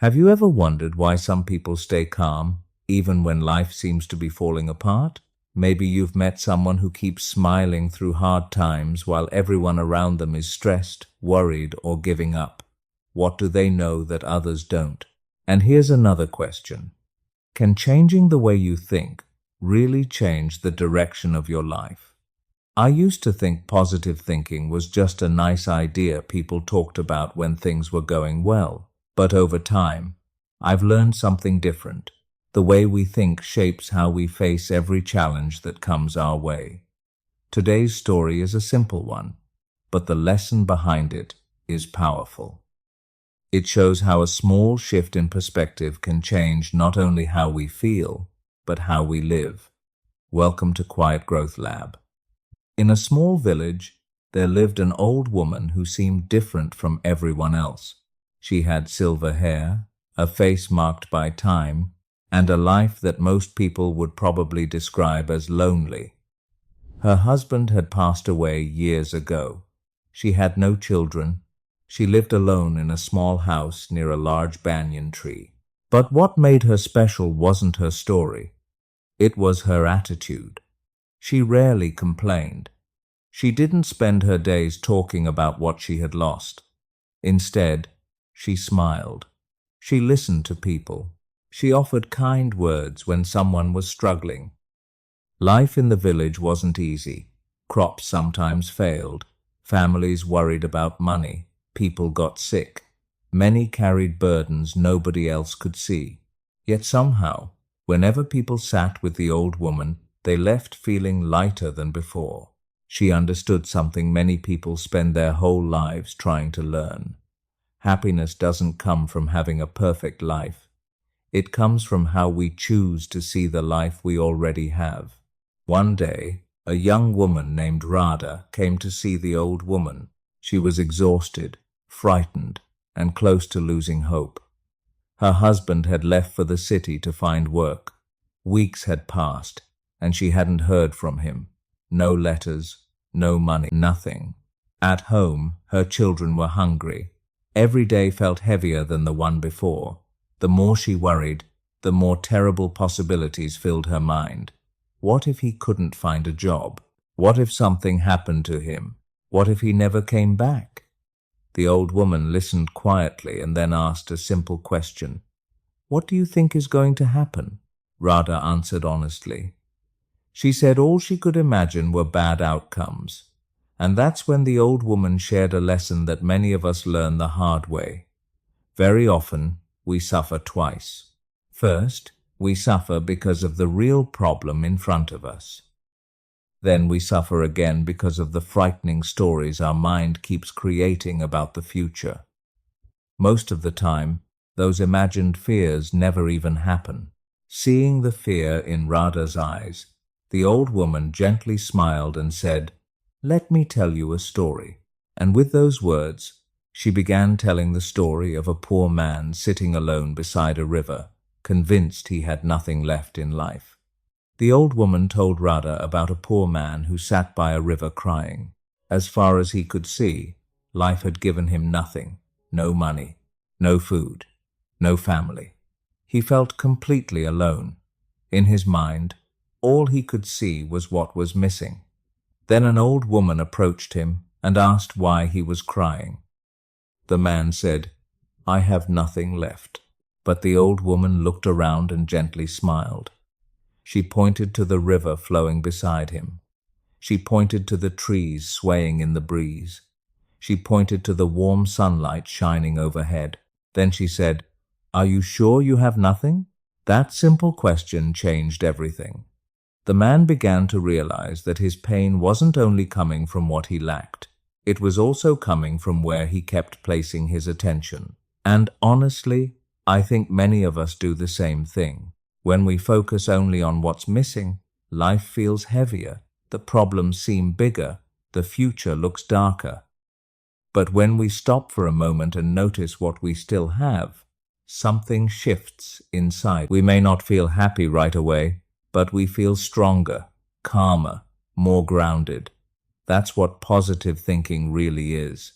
Have you ever wondered why some people stay calm even when life seems to be falling apart? Maybe you've met someone who keeps smiling through hard times while everyone around them is stressed, worried, or giving up. What do they know that others don't? And here's another question. Can changing the way you think really change the direction of your life? I used to think positive thinking was just a nice idea people talked about when things were going well. But over time, I've learned something different. The way we think shapes how we face every challenge that comes our way. Today's story is a simple one, but the lesson behind it is powerful. It shows how a small shift in perspective can change not only how we feel, but how we live. Welcome to Quiet Growth Lab. In a small village, there lived an old woman who seemed different from everyone else. She had silver hair, a face marked by time, and a life that most people would probably describe as lonely. Her husband had passed away years ago. She had no children. She lived alone in a small house near a large banyan tree. But what made her special wasn't her story. It was her attitude. She rarely complained. She didn't spend her days talking about what she had lost. Instead, she smiled. She listened to people. She offered kind words when someone was struggling. Life in the village wasn't easy. Crops sometimes failed. Families worried about money. People got sick. Many carried burdens nobody else could see. Yet somehow, whenever people sat with the old woman, they left feeling lighter than before. She understood something many people spend their whole lives trying to learn. Happiness doesn't come from having a perfect life. It comes from how we choose to see the life we already have. One day, a young woman named Radha came to see the old woman. She was exhausted, frightened, and close to losing hope. Her husband had left for the city to find work. Weeks had passed, and she hadn't heard from him. No letters, no money, nothing. At home, her children were hungry. Every day felt heavier than the one before. The more she worried, the more terrible possibilities filled her mind. What if he couldn't find a job? What if something happened to him? What if he never came back? The old woman listened quietly and then asked a simple question. "What do you think is going to happen?" Radha answered honestly. She said all she could imagine were bad outcomes. And that's when the old woman shared a lesson that many of us learn the hard way. Very often, we suffer twice. First, we suffer because of the real problem in front of us. Then we suffer again because of the frightening stories our mind keeps creating about the future. Most of the time, those imagined fears never even happen. Seeing the fear in Radha's eyes, the old woman gently smiled and said, "Let me tell you a story." And with those words, she began telling the story of a poor man sitting alone beside a river, convinced he had nothing left in life. The old woman told Radha about a poor man who sat by a river crying. As far as he could see, life had given him nothing. No money, no food, no family. He felt completely alone. In his mind, all he could see was what was missing. Then an old woman approached him and asked why he was crying. The man said, "I have nothing left." But the old woman looked around and gently smiled. She pointed to the river flowing beside him. She pointed to the trees swaying in the breeze. She pointed to the warm sunlight shining overhead. Then she said, "Are you sure you have nothing?" That simple question changed everything. The man began to realize that his pain wasn't only coming from what he lacked. It was also coming from where he kept placing his attention. And honestly, I think many of us do the same thing. When we focus only on what's missing, life feels heavier, the problems seem bigger, the future looks darker. But when we stop for a moment and notice what we still have, something shifts inside. We may not feel happy right away, but we feel stronger, calmer, more grounded. That's what positive thinking really is.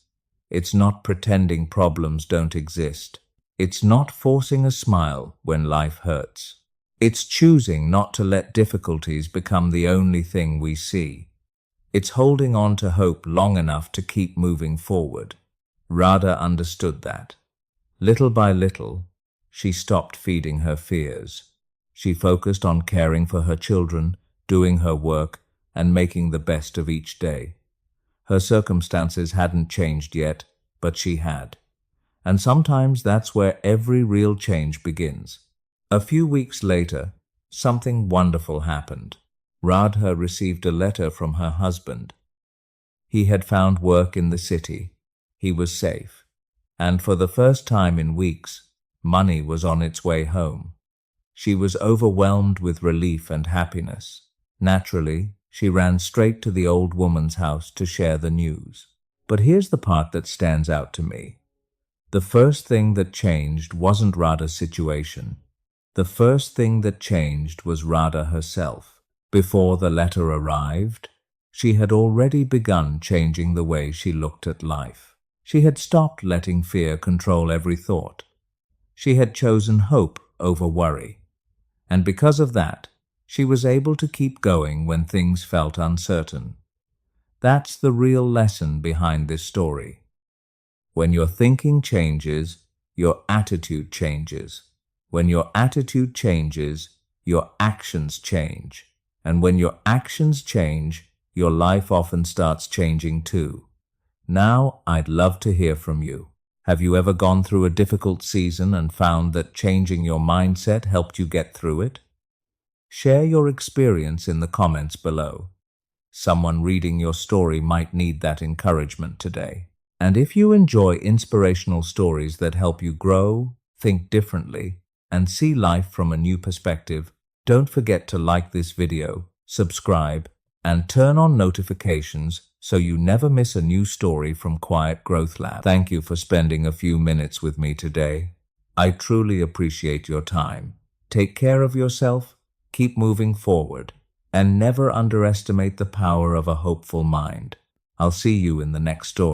It's not pretending problems don't exist. It's not forcing a smile when life hurts. It's choosing not to let difficulties become the only thing we see. It's holding on to hope long enough to keep moving forward. Radha understood that. Little by little, she stopped feeding her fears. She focused on caring for her children, doing her work, and making the best of each day. Her circumstances hadn't changed yet, but she had. And sometimes that's where every real change begins. A few weeks later, something wonderful happened. Radha received a letter from her husband. He had found work in the city. He was safe. And for the first time in weeks, money was on its way home. She was overwhelmed with relief and happiness. Naturally, she ran straight to the old woman's house to share the news. But here's the part that stands out to me. The first thing that changed wasn't Radha's situation. The first thing that changed was Radha herself. Before the letter arrived, she had already begun changing the way she looked at life. She had stopped letting fear control every thought. She had chosen hope over worry. And because of that, she was able to keep going when things felt uncertain. That's the real lesson behind this story. When your thinking changes, your attitude changes. When your attitude changes, your actions change. And when your actions change, your life often starts changing too. Now, I'd love to hear from you. Have you ever gone through a difficult season and found that changing your mindset helped you get through it? Share your experience in the comments below. Someone reading your story might need that encouragement today. And if you enjoy inspirational stories that help you grow, think differently, and see life from a new perspective, don't forget to like this video, subscribe, and turn on notifications so you never miss a new story from Quiet Growth Lab. Thank you for spending a few minutes with me today. I truly appreciate your time. Take care of yourself, keep moving forward, and never underestimate the power of a hopeful mind. I'll see you in the next story.